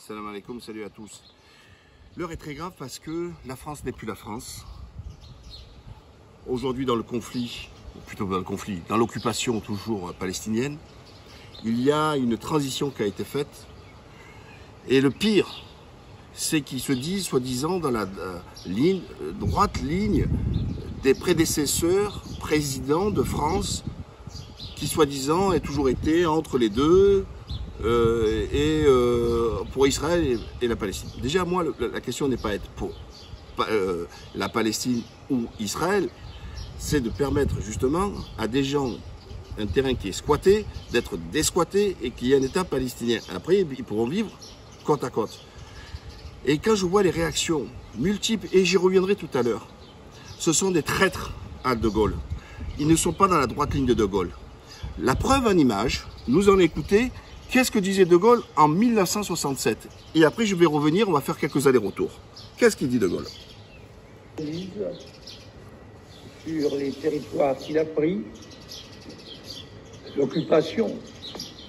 Salam alaikum, salut à tous. L'heure est très grave parce que la France n'est plus la France. Aujourd'hui dans le conflit, ou plutôt dans l'occupation toujours palestinienne, il y a une transition qui a été faite. Et le pire, c'est qu'ils se disent, soi-disant, dans la droite ligne des prédécesseurs présidents de France, qui soi-disant a toujours été entre les deux, pour Israël et la Palestine. Déjà, moi, la question n'est pas être pour la Palestine ou Israël, c'est de permettre justement à des gens, un terrain qui est squatté, d'être désquatté et qu'il y ait un État palestinien. Après, ils pourront vivre côte à côte. Et quand je vois les réactions multiples, et j'y reviendrai tout à l'heure, ce sont des traîtres à De Gaulle. Ils ne sont pas dans la droite ligne de De Gaulle. La preuve en image, nous en écoutons. Qu'est-ce que disait De Gaulle en 1967? Et après, je vais revenir, on va faire quelques allers-retours. Qu'est-ce qu'il dit De Gaulle? Sur les territoires qu'il a pris, l'occupation,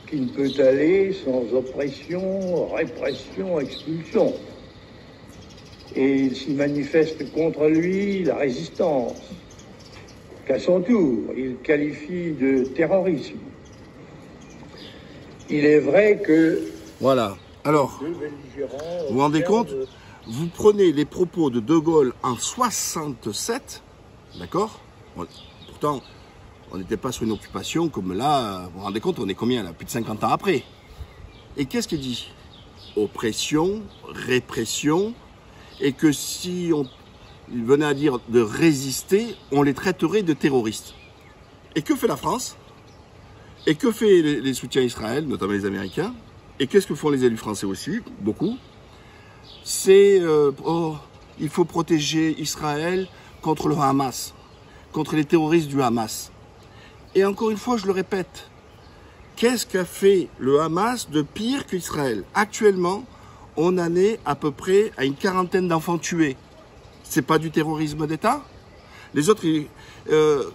qui ne peut aller sans oppression, répression, expulsion. Et il s'y manifeste contre lui la résistance, qu'à son tour, il qualifie de terrorisme. Il est vrai que... Voilà. Alors, vous vous rendez compte? Vous prenez les propos de De Gaulle en 67, d'accord? Pourtant, on n'était pas sur une occupation comme là, vous vous rendez compte, on est combien là? Plus de 50 ans après. Et qu'est-ce qu'il dit? Oppression, répression, et que si il venait à dire de résister, on les traiterait de terroristes. Et que fait la France? Et que fait les soutiens à Israël, notamment les Américains? Et qu'est-ce que font les élus français aussi? Beaucoup. C'est, il faut protéger Israël contre le Hamas, contre les terroristes du Hamas. Et encore une fois, je le répète, qu'est-ce qu'a fait le Hamas de pire qu'Israël? Actuellement, on en est à peu près à une quarantaine d'enfants tués. C'est pas du terrorisme d'État? Les autres,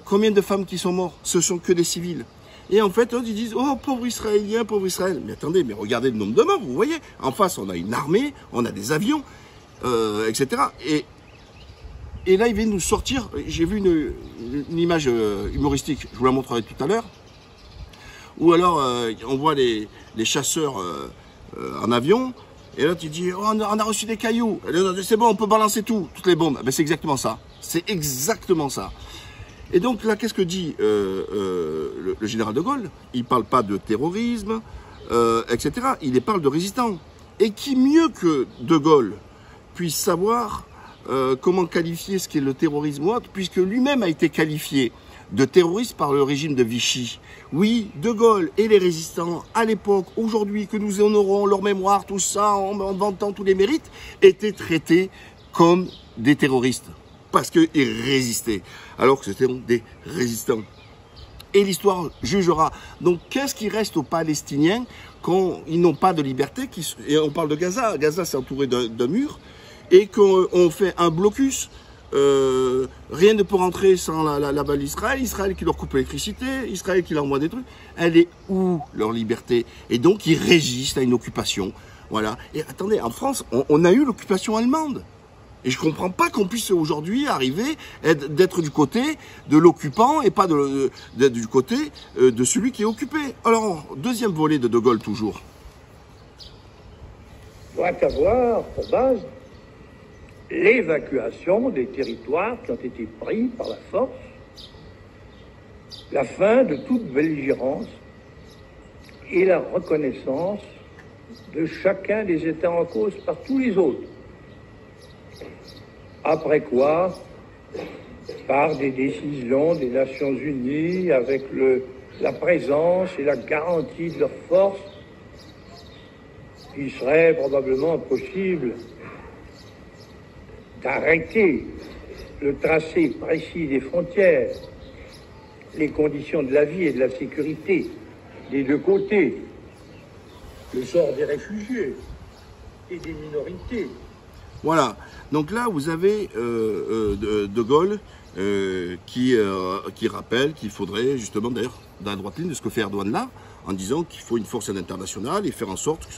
combien de femmes qui sont mortes? Ce sont que des civils. Et en fait, ils disent, oh, pauvre Israélien, pauvre Israël. Mais attendez, mais regardez le nombre de morts, vous voyez. En face, on a une armée, on a des avions, etc. Et là, ils viennent nous sortir, j'ai vu une image humoristique, je vous la montrerai tout à l'heure, où alors, on voit les chasseurs en avion, et là, tu dis, oh, on a reçu des cailloux. C'est bon, on peut balancer toutes les bombes. Ben, c'est exactement ça. C'est exactement ça. Et donc là, qu'est-ce que dit le général de Gaulle? Il ne parle pas de terrorisme, etc. Il parle de résistants. Et qui mieux que de Gaulle puisse savoir comment qualifier ce qu'est le terrorisme ou autre, puisque lui-même a été qualifié de terroriste par le régime de Vichy. Oui, de Gaulle et les résistants, à l'époque, aujourd'hui, que nous honorons leur mémoire, tout ça, en vantant tous les mérites, étaient traités comme des terroristes. Parce qu'ils résistaient, alors que c'était des résistants. Et l'histoire jugera. Donc, qu'est-ce qui reste aux Palestiniens quand ils n'ont pas de liberté? Et on parle de Gaza. Gaza, c'est entouré d'un mur. Et qu'on fait un blocus. Rien ne peut rentrer sans la balle d'Israël. Israël qui leur coupe l'électricité. Israël qui leur envoie des trucs. Elle est où, leur liberté? Et donc, ils résistent à une occupation. Voilà. Et attendez, en France, on a eu l'occupation allemande. Et je ne comprends pas qu'on puisse aujourd'hui arriver d'être du côté de l'occupant et pas d'être du côté de celui qui est occupé. Alors, deuxième volet de Gaulle toujours. Doit avoir pour base l'évacuation des territoires qui ont été pris par la force, la fin de toute belligérance et la reconnaissance de chacun des États en cause par tous les autres. Après quoi, par des décisions des Nations Unies, avec la présence et la garantie de leur force, il serait probablement possible d'arrêter le tracé précis des frontières, les conditions de la vie et de la sécurité des deux côtés, le sort des réfugiés et des minorités. Voilà, donc là vous avez De Gaulle qui rappelle qu'il faudrait justement, d'ailleurs, dans la droite ligne de ce que fait Erdogan là, en disant qu'il faut une force internationale et faire en sorte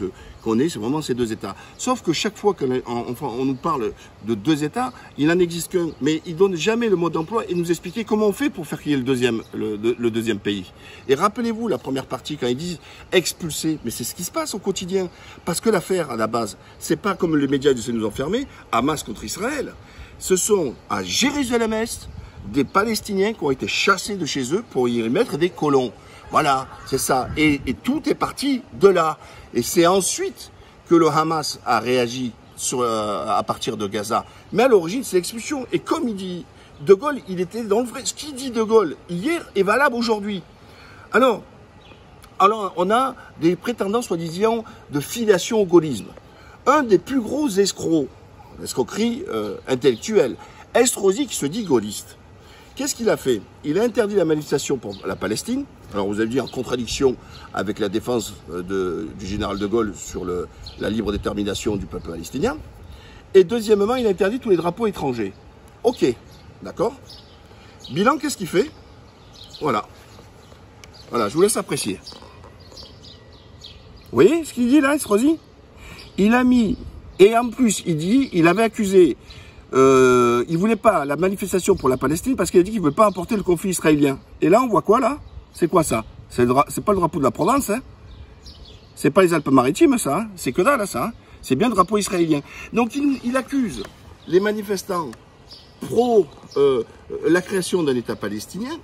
qu'on ait vraiment ces deux États. Sauf que chaque fois qu'on nous parle de deux États, il n'en existe qu'un. Mais ils ne donnent jamais le mode d'emploi et nous expliquer comment on fait pour faire qu'il y ait le deuxième pays. Et rappelez-vous la première partie quand ils disent expulser, mais c'est ce qui se passe au quotidien. Parce que l'affaire à la base, c'est pas comme les médias essaient de nous enfermer, Hamas contre Israël. Ce sont à Jérusalem-Est des Palestiniens qui ont été chassés de chez eux pour y mettre des colons. Voilà, c'est ça. Et tout est parti de là. Et c'est ensuite que le Hamas a réagi à partir de Gaza. Mais à l'origine, c'est l'expulsion. Et comme il dit De Gaulle, il était dans le vrai. Ce qu'il dit De Gaulle hier est valable aujourd'hui. Alors, on a des prétendants, soi-disant, de filiation au gaullisme. Un des plus gros escrocs, escroquerie intellectuelle, Estrosi, qui se dit gaulliste. Qu'est-ce qu'il a fait? Il a interdit la manifestation pour la Palestine. Alors vous avez dit en contradiction avec la défense du général de Gaulle sur la libre détermination du peuple palestinien. Et deuxièmement, il a interdit tous les drapeaux étrangers. Ok, d'accord. Bilan, qu'est-ce qu'il fait? Voilà. Voilà, je vous laisse apprécier. Vous voyez ce qu'il dit là, Estrosi? Il a mis, et en plus, il avait accusé, il voulait pas la manifestation pour la Palestine parce qu'il a dit qu'il ne veut pas apporter le conflit israélien. Et là, on voit quoi là? C'est quoi ça? C'est pas le drapeau de la Provence, hein? C'est pas les Alpes-Maritimes, ça, hein? C'est que dalle, ça, hein? C'est bien le drapeau israélien. Donc il accuse les manifestants pro la création d'un État palestinien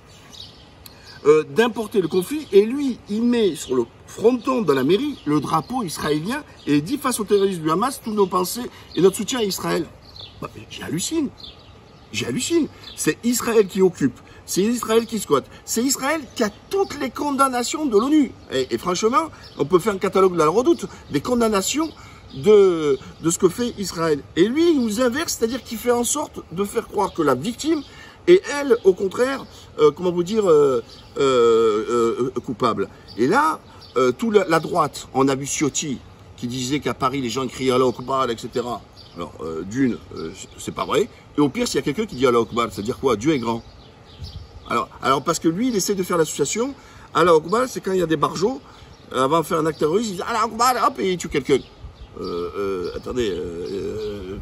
d'importer le conflit, et lui, il met sur le fronton de la mairie le drapeau israélien et il dit face aux terroristes du Hamas, tous nos pensées et notre soutien à Israël. Bah, j'hallucine. J'hallucine. C'est Israël qui occupe. C'est Israël qui squatte. C'est Israël qui a toutes les condamnations de l'ONU. Et franchement, on peut faire un catalogue de la Redoute des condamnations de ce que fait Israël. Et lui, il nous inverse, c'est-à-dire qu'il fait en sorte de faire croire que la victime est, elle, au contraire, comment vous dire, coupable. Et là, toute la droite, on a vu Ciotti qui disait qu'à Paris, les gens criaient Allah Akbar, etc. Alors, c'est pas vrai. Et au pire, s'il y a quelqu'un qui dit Allah Akbar, c'est-à-dire quoi? Dieu est grand. Alors, parce que lui, il essaie de faire l'association. Allah Akbar, c'est quand il y a des barjots, avant de faire un acte terroriste, il dit Allah Akbar, hop, et il tue quelqu'un. Attendez,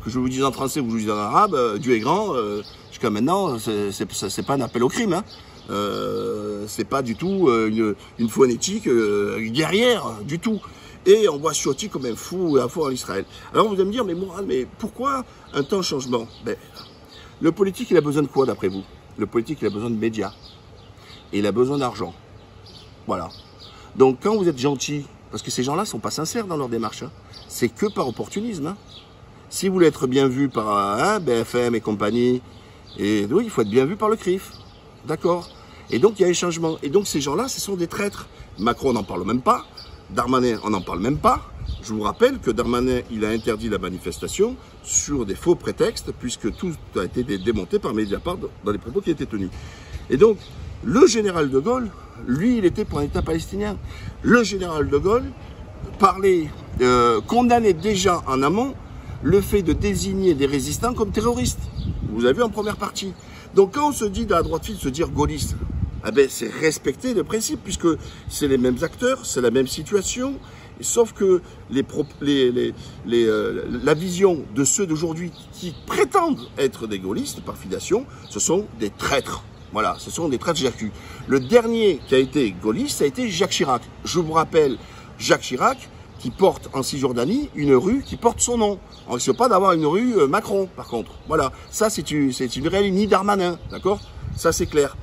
que je vous dise en français ou que je vous dise en arabe, Dieu est grand, jusqu'à maintenant, c'est pas un appel au crime, hein. C'est pas du tout une phonétique guerrière, du tout. Et on voit Ciotti comme un fou en Israël. Alors vous allez me dire, mais pourquoi un temps changement? Ben, le politique, il a besoin de quoi d'après vous? Le politique, il a besoin de médias. Et il a besoin d'argent. Voilà. Donc quand vous êtes gentil, parce que ces gens-là ne sont pas sincères dans leur démarche, hein, c'est que par opportunisme. Hein. Si vous voulez être bien vu par BFM et compagnie, et oui, il faut être bien vu par le CRIF. D'accord. Et donc il y a un changement. Et donc ces gens-là, ce sont des traîtres. Macron, on n'en parle même pas. Darmanin, on n'en parle même pas. Je vous rappelle que Darmanin, il a interdit la manifestation sur des faux prétextes, puisque tout a été démonté par Mediapart dans les propos qui étaient tenus. Et donc, le général de Gaulle, lui, il était pour un État palestinien. Le général de Gaulle condamnait déjà en amont le fait de désigner des résistants comme terroristes. Vous avez vu en première partie. Donc quand on se dit, dans la droite file, se dire gaulliste, eh ben, c'est respecter le principe, puisque c'est les mêmes acteurs, c'est la même situation, sauf que la vision de ceux d'aujourd'hui qui prétendent être des gaullistes par filiation, ce sont des traîtres. Voilà, ce sont des traîtres Jacques. Le dernier qui a été gaulliste, ça a été Jacques Chirac. Je vous rappelle, Jacques Chirac, qui porte en Cisjordanie une rue qui porte son nom. On ne risque pas d'avoir une rue Macron, par contre. Voilà, ça c'est une réelle ni Darmanin, d'accord? Ça c'est clair.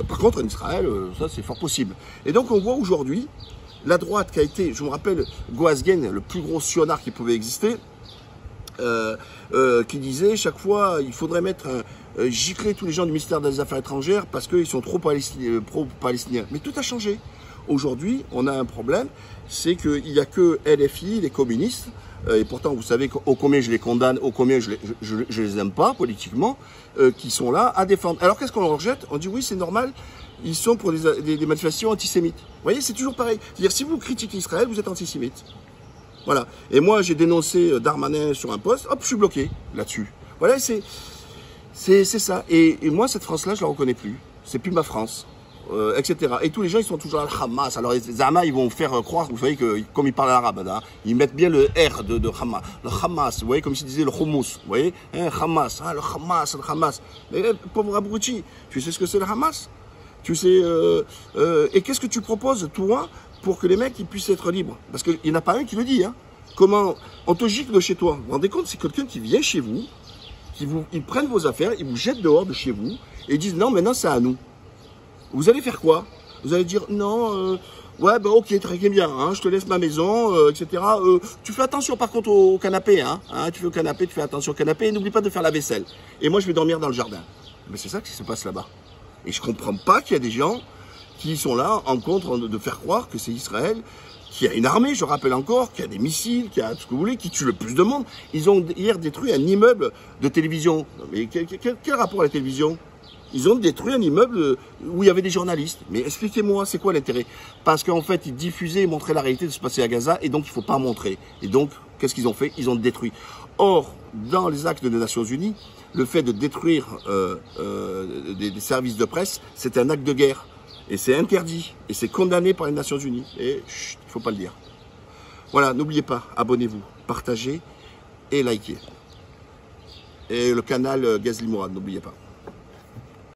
Par contre, en Israël, ça c'est fort possible. Et donc on voit aujourd'hui la droite qui a été, je me rappelle, Goasgen, le plus gros sionard qui pouvait exister, qui disait chaque fois il faudrait gicler tous les gens du ministère des Affaires étrangères parce qu'ils sont trop pro-palestiniens. Mais tout a changé. Aujourd'hui, on a un problème, c'est qu'il n'y a que LFI, les communistes, et pourtant vous savez ô combien je les condamne, ô combien je les aime pas politiquement, qui sont là à défendre. Alors qu'est-ce qu'on leur jette? On dit oui, c'est normal, ils sont pour des manifestations antisémites. Vous voyez, c'est toujours pareil. C'est-à-dire si vous critiquez Israël, vous êtes antisémite. Voilà. Et moi, j'ai dénoncé Darmanin sur un poste, hop, je suis bloqué là-dessus. Voilà, c'est ça. Et moi, cette France-là, je la reconnais plus. C'est plus ma France. etc. Et tous les gens, ils sont toujours à Hamas. Alors les Zama, ils vont faire croire, vous savez, que comme ils parlent arabe, hein, ils mettent bien le R de Hamas. Le Hamas, vous voyez, comme s'ils disaient le Houmous, vous voyez, hein, Hamas, hein, le Hamas. Mais pauvre abruti, tu sais ce que c'est le Hamas? Tu sais, et qu'est-ce que tu proposes, toi, pour que les mecs ils puissent être libres? Parce qu'il n'y en a pas un qui le dit, hein. Comment on te gicle de chez toi? Vous vous rendez compte, c'est quelqu'un qui vient chez vous, ils prennent vos affaires, ils vous jettent dehors de chez vous, et ils disent non, maintenant c'est à nous. Vous allez faire quoi? Vous allez dire non, ouais, bah ok, très bien, hein, je te laisse ma maison, etc. Tu fais attention par contre au canapé, hein, tu fais au canapé, tu fais attention au canapé, et n'oublie pas de faire la vaisselle. Et moi je vais dormir dans le jardin. Mais c'est ça qui se passe là-bas. Et je comprends pas qu'il y a des gens qui sont là en contre de faire croire que c'est Israël, qui a une armée, je rappelle encore, qui a des missiles, qui a tout ce que vous voulez, qui tue le plus de monde. Ils ont hier détruit un immeuble de télévision. Mais quel rapport à la télévision? Ils ont détruit un immeuble où il y avait des journalistes. Mais expliquez-moi, c'est quoi l'intérêt? Parce qu'en fait, ils diffusaient et montraient la réalité de ce qui se passait à Gaza, et donc il ne faut pas montrer. Et donc, qu'est-ce qu'ils ont fait? Ils ont détruit. Or, dans les actes des Nations Unies, le fait de détruire des services de presse, c'est un acte de guerre. Et c'est interdit. Et c'est condamné par les Nations Unies. Et chut, il ne faut pas le dire. Voilà, n'oubliez pas, abonnez-vous, partagez et likez. Et le canal Ghazli Mourad, n'oubliez pas.